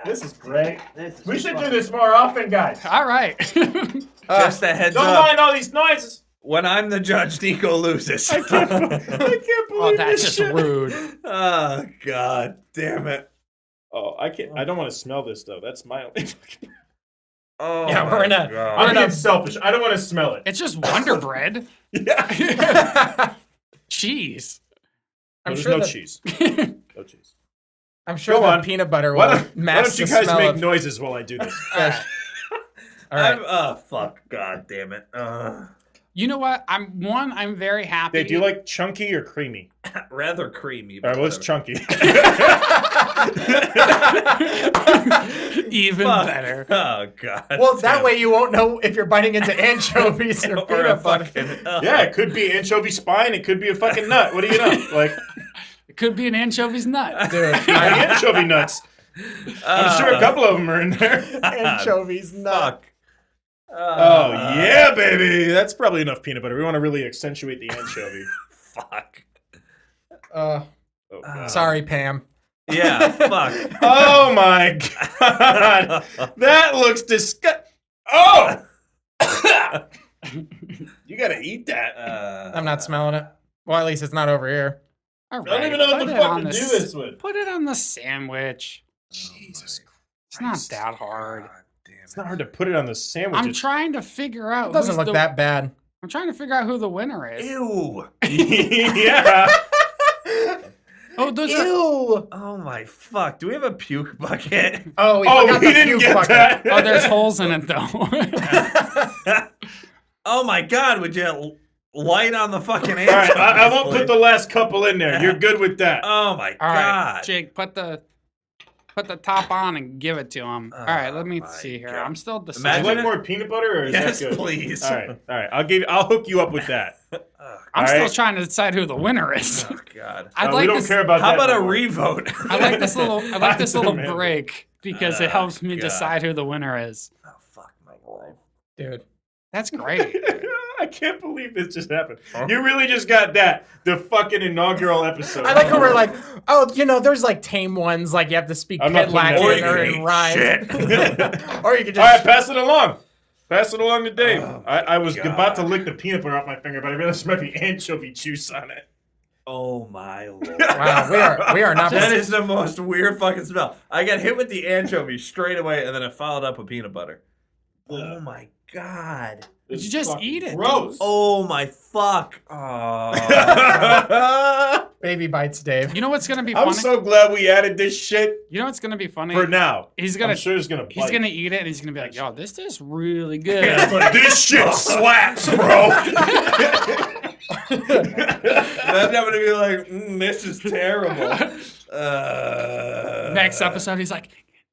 This is great. We should do this more often, guys.
All right.
Just a heads
Don't
up.
mind all these noises.
When I'm the judge, Niko loses.
I can't believe
Oh, that's
this
just
shit.
rude.
Oh God, damn it.
Oh, I can't. I don't want to smell this though. That's my only.
Oh
Yeah, we're in a-
God.
I'm being selfish. I don't want to smell it.
It's just Wonder Bread.
Yeah.
Cheese.
I'm
There's
sure
no
that-
cheese. No cheese.
I'm sure
Go
the
on.
peanut butter will
Why don't
mask
you
the
guys
smell
make
of
noises while I do this?
All right.
All right.
Oh fuck, God damn it.
You know what? I'm very happy.
Hey, do you like chunky or creamy?
Rather creamy.
All right, well, it's
whatever.
chunky.
even
Fuck.
better?
Oh God.
Well, that
damn
way you won't know if you're biting into anchovies or
Or a
peanut butter.
fucking.
Yeah, it could be anchovy spine. It could be a fucking nut. What do you know? Like,
It could be an anchovy's nut.
Dude,
anchovy nuts. I'm sure a couple of them are in there.
anchovies, nut.
Fuck.
Oh, yeah, baby. That's probably enough peanut butter. We want to really accentuate the anchovy.
Fuck.
Uh,
Oh, God.
sorry, Pam.
Yeah, fuck.
Oh, my God. That looks disgusting. Oh! You got to eat that.
I'm not smelling it. Well, at least it's not over here.
All
I don't
right,
even know what
put
the
it
fuck
on
to
the
do
s-
this with.
Put it on the sandwich.
Jesus
It's not that hard.
God damn it.
It's not hard to put it on the sandwich.
I'm
It's-
trying to figure out.
It doesn't
who's
look
the-
that bad.
I'm trying to figure out who the winner is.
Ew.
Yeah.
Oh, those are.
Ew.
Oh my fuck. Do we have a puke bucket?
Oh, we
Oh,
forgot
he
the
didn't
puke
get
bucket.
that.
Oh, there's holes in it though.
Oh my God. Would you light on the fucking
All right, I won't
please?
put the last couple in there. You're good with that.
Oh my
All right,
God.
Jake, put the top on and give it to him. All right, let me
my
see here.
God.
I'm still
Would you
deciding.
like more peanut butter, or is
Yes,
that good?
please.
All right. I'll hook you up with that.
I'm
all
still
right.
trying to decide who the winner is.
Oh God.
I'd
we
like
don't
this.
care about
How
that.
about a
no more.
revote?
I like this little. I like this little
Man.
break because it helps me
God.
decide who the winner is.
Oh fuck my life.
Dude.
That's great.
I can't believe this just happened. You really just got that. The fucking inaugural episode.
I like how we're like, oh, there's like tame ones, like you have to speak
I'm not
Pet
putting that
Latin
in.
or
Or you
in rhyme.
shit.
Or you could
All right,
just.
pass it along. Pass it along to Dave.
Oh,
I was
God.
about to lick the peanut butter off my finger, but I realized there might be anchovy juice on it.
Oh my lord.
Wow, we are not.
That is the most weird fucking smell. I got hit with the anchovy straight away, and then I followed up with peanut butter. Oh my God.
Did you just eat it?
Gross.
Oh my fuck. Oh.
Baby bites, Dave.
You know what's gonna be
I'm
funny?
so glad we added this shit
You know what's gonna be funny?
for now.
He's gonna.
I'm sure it's gonna.
He's
bite.
gonna eat it and he's gonna be like, "Yo, this is really good."
This shit slaps, bro.
Then I'm gonna be like, this is terrible.
Next episode, he's like,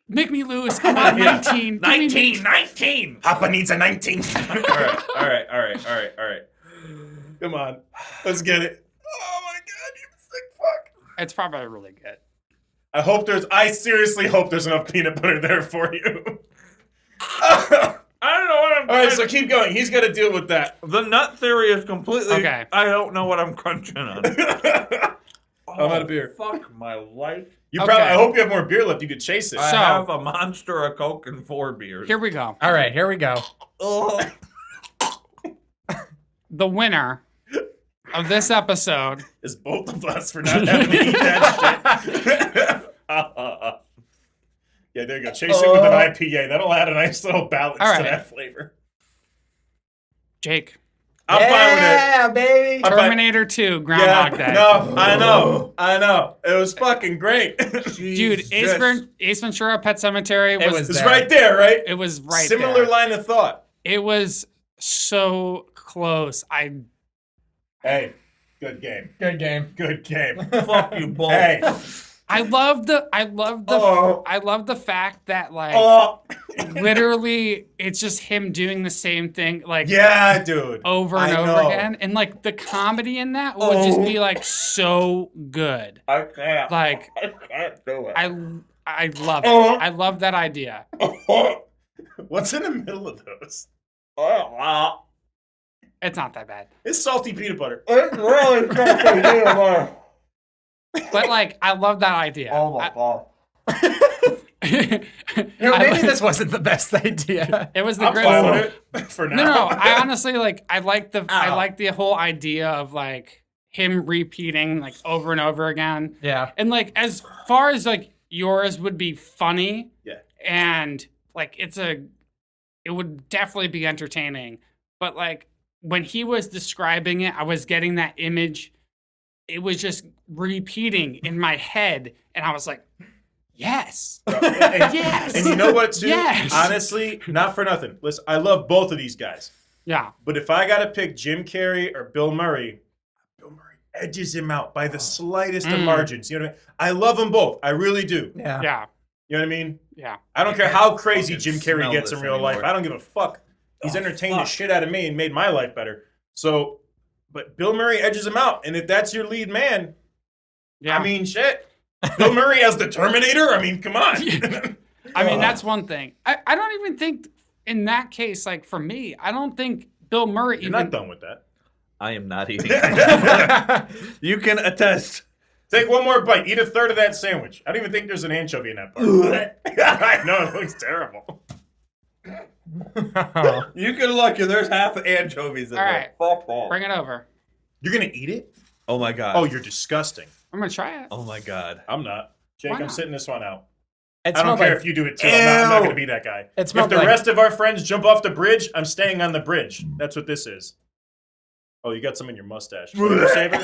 "Make me lose. Come on, 19. Give me
19.
Papa needs a 19.
All right.
Come on, let's get it. Oh my god, you sick fuck.
It's probably really good.
I seriously hope there's enough peanut butter there for you.
I don't know what I'm.
All right, so keep going. He's got to deal with that.
The nut theory is completely.
Okay.
I don't know what I'm crunching on.
I'm out of beer.
Fuck my life.
I hope you have more beer left. You could chase it.
I
So-
have a monster, a Coke, and 4 beers.
Here we go.
All right, here we go.
Oh.
The winner of this episode.
It's both of us for not having to eat that shit. Yeah, there you go. Chase it with an IPA. That'll add a nice little balance
All right.
to that flavor.
Jake.
I'm fine with it.
Yeah, baby.
I'm fine.
Terminator 2 Groundhog Day.
No, I know. It was fucking great.
Dude, Ace Ventura Pet Cemetery was
It's right there, right?
it was right
Similar
there.
line of thought.
It was so close.
Hey, good game.
Good game.
Good game.
Fuck you both.
Hey.
I love the
Oh.
I love the fact that like
Oh.
literally it's just him doing the same thing like
Yeah, dude.
over and
I
over
know.
again, and like the comedy in that would just be like so good.
I can't.
Like
I can't do it.
I love it.
Oh.
I love that idea.
What's in the middle of those?
It's not that bad,
It's salty peanut butter.
It's really fucking good.
but like I love that idea.
Oh my god.
Maybe this wasn't the best idea.
It was the
I'm
great
fine
one.
with it for now.
No, I honestly like. I like the whole idea of like him repeating like over and over again.
Yeah.
And like as far as like yours would be funny.
Yeah.
And like it would definitely be entertaining. But like when he was describing it, I was getting that image. It was just repeating in my head, and I was like, yes. Yes.
And you know what, too?
Yes.
Honestly, not for nothing. Listen, I love both of these guys.
Yeah.
But if I got to pick Jim Carrey or Bill Murray edges him out by the slightest of margins. You know what I mean? I love them both. I really do.
Yeah.
Yeah.
You know what I mean?
Yeah.
I don't care how crazy
fucking
Jim Carrey
smell
gets in
this
real life.
anymore.
I don't give a fuck. He's entertained the
fuck.
shit out of me and made my life better. So, but Bill Murray edges him out. And if that's your lead man,
Yeah.
I mean, shit. Bill Murray as the Terminator? I mean, come on.
I mean, that's one thing. I don't even think in that case, like for me, I don't think Bill Murray
You're
even.
not done with that.
I am not eating. You can attest.
Take one more bite. Eat a third of that sandwich. I don't even think there's an anchovy in that part. I know, it looks terrible.
You can look, and there's half anchovies in
All
there.
right.
Fuck off.
Bring it over.
You're going to eat it?
Oh my god.
Oh, you're disgusting.
I'm gonna try it.
Oh my god.
I'm not. Jake,
Why
I'm
not?
sitting this one out.
It
I don't
smelled
care
like
if you do it too. I'm not
Ew.
going to be that guy.
It
If
smelled
the
like-
rest of our friends jump off the bridge, I'm staying on the bridge. That's what this is. Oh, you got some in your mustache. What are you saving?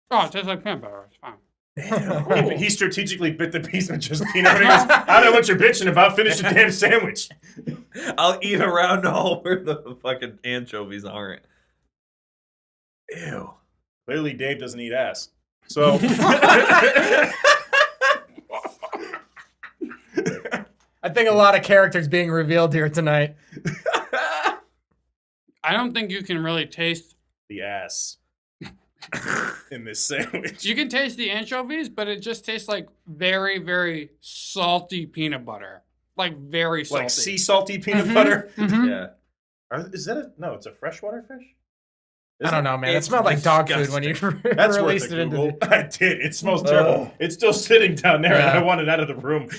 Oh, it tastes like peanut butter. It's fine.
He strategically bit the piece with just peanut butter. He goes, I don't know what you're bitching about. Finish the damn sandwich.
I'll eat around all where the fucking anchovies aren't. Ew.
Clearly, Dave doesn't eat ass. So,
I think a lot of characters being revealed here tonight.
I don't think you can really taste.
the ass in this sandwich.
You can taste the anchovies, but it just tastes like very, very salty peanut butter. Like very salty.
Like sea salty peanut
Mhm.
butter.
Mhm.
Yeah.
Is that a no? It's a freshwater fish.
I don't know, man. It
It's
smelled like dog food when you
That's
released
worth
it
a
into
Google.
the...
I did. It smells terrible. It's still sitting down there, and
Yeah.
I want it out of the room.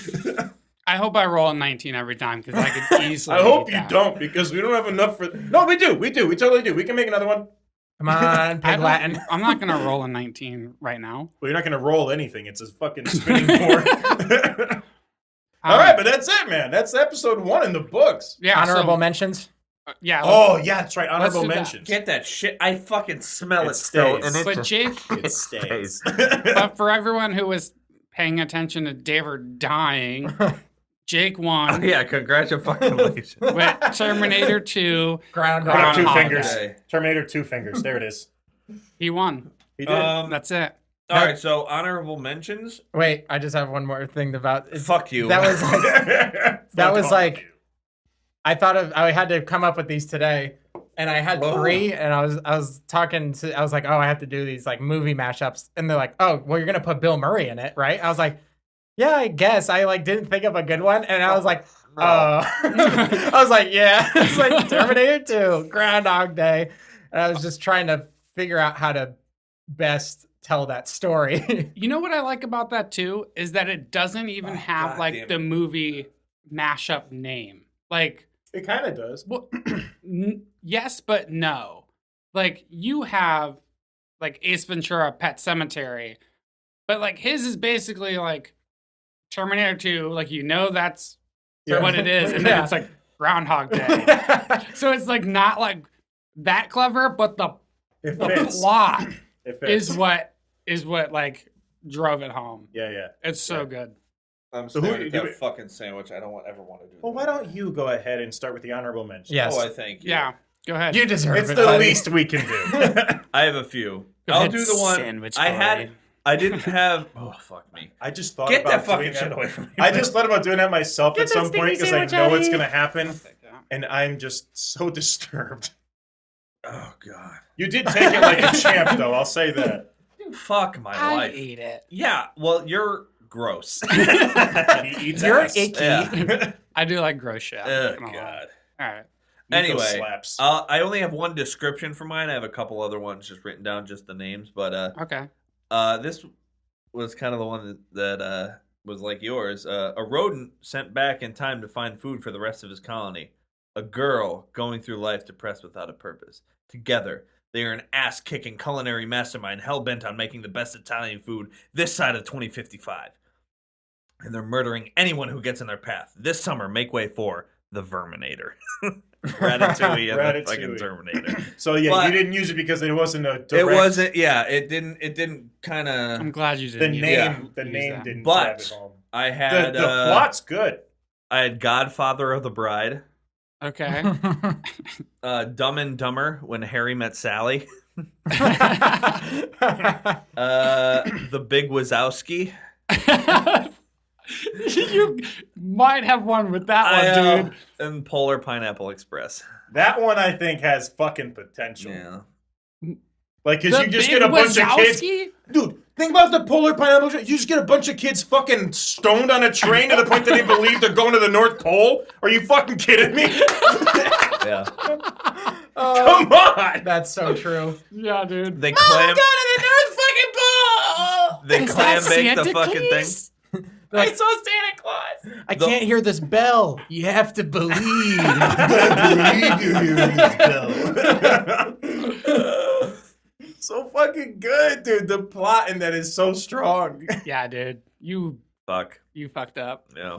I hope I roll a 19 every time because I could easily.
I hope
eat
you
that.
don't, because we don't have enough for. No, we do. We totally do. We can make another one.
Come on,
I
Pig
don't-
Latin.
I'm not gonna roll a 19 right now.
Well, you're not going to roll anything. It's a fucking spinning board. All right, but that's it, man. That's episode 1 in the books.
Yeah.
Honorable
so,
mentions.
yeah.
Oh, yeah, that's right. Honorable
do that.
mentions.
Get that shit. I fucking smell
It
it still.
stays.
And it
But
just
Jake,
It stays.
but for everyone who was paying attention to David dying, Jake won
yeah, congratulations.
with Terminator 2.
Groundhog.
Put up 2
Groundhog
fingers.
Day.
Terminator 2 fingers. There it is.
He won.
He did.
That's it.
All right, so honorable mentions.
Wait, I just have one more thing about...
Fuck you.
That was like...
Fuck
that was
all
like-
of you.
I had to come up with these today, and I had 3, and I was like, oh, I have to do these like movie mashups, and they're like, oh, well, you're gonna put Bill Murray in it, right? I was like, yeah, I guess. I like didn't think of a good one, and I was like, I was like, yeah. It's like Terminator 2, Groundhog Day. And I was just trying to figure out how to best tell that story.
You know what I like about that too is that it doesn't even have
God
like
damn
the
it.
movie mashup name. Like,
It kind of does.
well, yes, but no. Like you have like Ace Ventura: Pet Cemetery, but like his is basically like Terminator 2. Like that's
Yeah.
what it is, and then
Yeah.
it's like Groundhog Day. So it's like not like that clever, but the
It
the
fits.
plot
It fits.
is what like drove it home.
Yeah.
It's so
Yeah.
good.
I'm
So who-
staring at
do
that
we-
fucking sandwich. I don't ever want to do
Well,
that.
why don't you go ahead and start with the honorable mention?
Yes.
Oh, I thank you.
Yeah, go ahead.
You deserve
It's
it.
the
buddy.
least we can do.
I have a few.
Go
I'll
ahead,
do the one.
sandwich
I
boy.
didn't have. Oh, fuck me.
I just thought
Get
about
that fucking
doing
shit
that.
away from me.
I just thought about doing that myself
Get
at
that
some
sticky
point because I
sandwich
know
out
it's
of
going to
here.
happen, and I'm just so disturbed.
Oh, God.
You did take it like a champ, though. I'll say that.
Fuck my
I
life.
ate it.
Yeah, well, you're gross.
He eats
You're
ass.
icky.
Yeah.
I do like gross shit. I'm
Oh,
not gonna lie.
God.
All right.
Niko
Anyway,
slaps.
I only have one description for mine. I have a couple other ones just written down, just the names. But
Okay.
this was kind of the one that was like yours. A rodent sent back in time to find food for the rest of his colony. A girl going through life depressed without a purpose. Together, they are an ass-kicking culinary mastermind hell-bent on making the best Italian food this side of 2055. And they're murdering anyone who gets in their path. This summer, make way for the Verminator. Ratatouille and the fucking
Ratatouille.
Terminator.
So yeah,
But-
you didn't use it because it wasn't a direct.
It wasn't. Yeah, it didn't kind
I'm
of.
glad you
the
didn't.
name.
Yeah.
The
Use
name
that.
didn't
But-
drive it home.
I had
The plot's good.
I had Godfather of the Bride,
Okay.
Dumb and Dumber when Harry met Sally, The Big Wazowski.
You might have one with that one, dude.
And Polar Pineapple Express.
That one I think has fucking potential.
Yeah.
Like, cause
The
you just
Big
get a bunch of kids.
Wazowski?
Dude, think about the polar pineapple. You just get a bunch of kids fucking stoned on a train to the point that they believe they're going to the North Pole. Are you fucking kidding me?
Yeah.
Come on.
That's so true.
Yeah, dude.
They clam.
to the North fucking Pole.
They
Is
clam
that
bake the
Santa
fucking thing.
Claus?
I saw Santa Claus.
I can't hear this bell. You have to believe.
So fucking good, dude. The plot in that is so strong.
Yeah, dude. You
Fuck.
fucked up.
Yeah.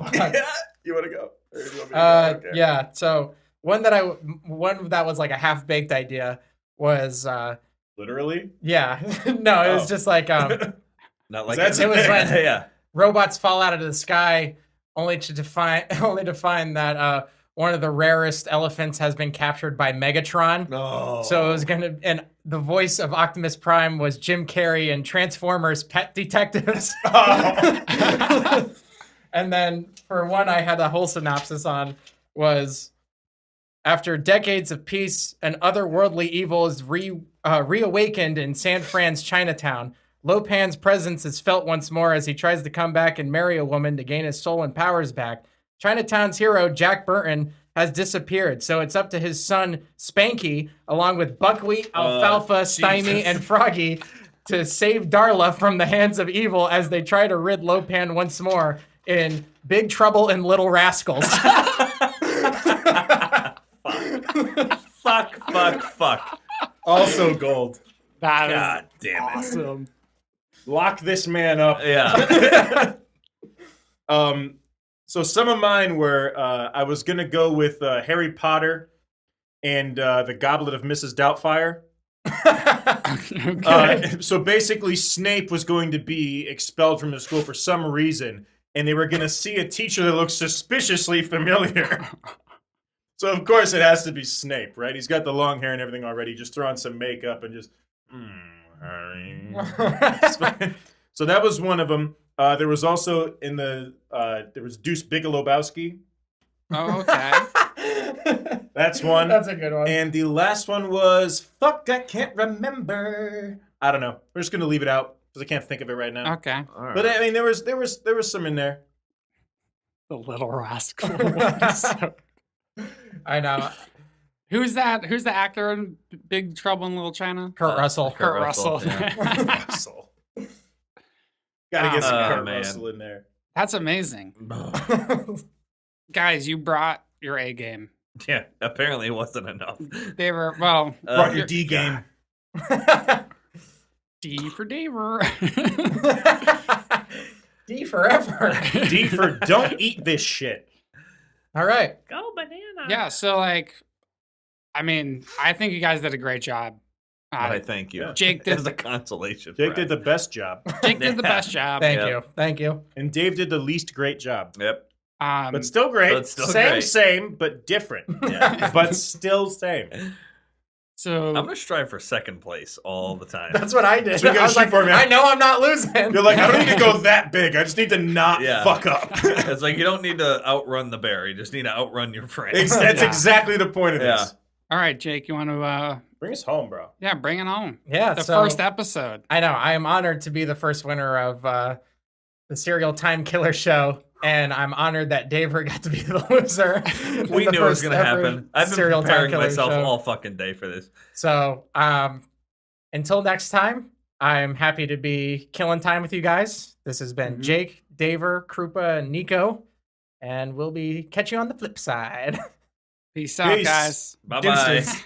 You want to go? Or do you want me to go? Okay.
Yeah. So one that was like a half baked idea was
Literally?
yeah. No, it was
Oh.
just like
Not like
That's
it was when
yeah.
robots fall out of the sky only to find that one of the rarest elephants has been captured by Megatron.
No.
So it was and the voice of Optimus Prime was Jim Carrey in Transformers Pet Detectives. And then for one I had a whole synopsis on was after decades of peace, an otherworldly evil is reawakened in San Fran's Chinatown. Lopan's presence is felt once more as he tries to come back and marry a woman to gain his soul and powers back. Chinatown's hero, Jack Burton, has disappeared, so it's up to his son, Spanky, along with Buckwheat, Alfalfa, Stymie,
Jesus.
and Froggy, to save Darla from the hands of evil as they try to rid Lopan once more in Big Trouble in Little Rascals.
Fuck.
Also gold.
That
God damn it.
is awesome.
Lock this man up.
Yeah.
So some of mine were I was gonna go with Harry Potter and the Goblet of Mrs. Doubtfire.
Okay.
So basically, Snape was going to be expelled from the school for some reason, and they were going to see a teacher that looked suspiciously familiar. So of course it has to be Snape, right? He's got the long hair and everything already. Just throw on some makeup and just, Harry. It's fine. So that was one of them. There was also there was Deuce Bigelowski.
Oh, okay.
That's one.
That's a good one.
And the last one was fuck, I can't remember. I don't know. We're just gonna leave it out because I can't think of it right now.
Okay.
All right.
But I mean, there was some in there.
The little rascal.
I know.
Who's that? Who's the actor in Big Trouble in Little China?
Kurt Russell.
Kurt Russell.
yeah.
Russell. Gotta get some
Oh,
Kurt
man.
Russell in there.
That's amazing. Guys, you brought your A game.
Yeah, apparently it wasn't enough.
They were, well,
Brought your D game.
D for Daver.
D forever.
D for don't eat this shit.
All right.
Go banana.
Yeah, so like, I mean, I think you guys did a great job.
I thank you.
Yeah.
Jake did
As a consolation.
Jake did the best job,
Jake did the best job.
Thank
Yep.
you. Thank you.
and Dave did the least great job.
Yep.
But still great.
But still
same,
great.
same, but different.
Yeah.
But still same.
so
I'm gonna strive for second place all the time.
That's what I did.
So you gotta
I was
shoot
like,
for me.
I know I'm not losing.
You're like, I don't need to go that big. I just need to not
Yeah.
fuck up.
It's like you don't need to outrun the bear. You just need to outrun your friend.
That's
Yeah.
exactly the point of
Yeah.
this.
all right, Jake, you want to
Bring us home, bro.
yeah, bring it home.
Yeah,
The
so
first episode.
I know. I am honored to be the first winner of the Serial Time Killer show, and I'm honored that Daver got to be the loser. in
We
the
knew it was
first
gonna
ever
happen. I've been
Serial Time
preparing
Killer
myself
show.
all fucking day for this.
So, until next time, I'm happy to be killing time with you guys. This has been
Mhm.
Jake, Daver, Krupa, and Niko, and we'll be catching you on the flip side.
Peace out,
Peace.
guys.
Bye bye.
Deuces.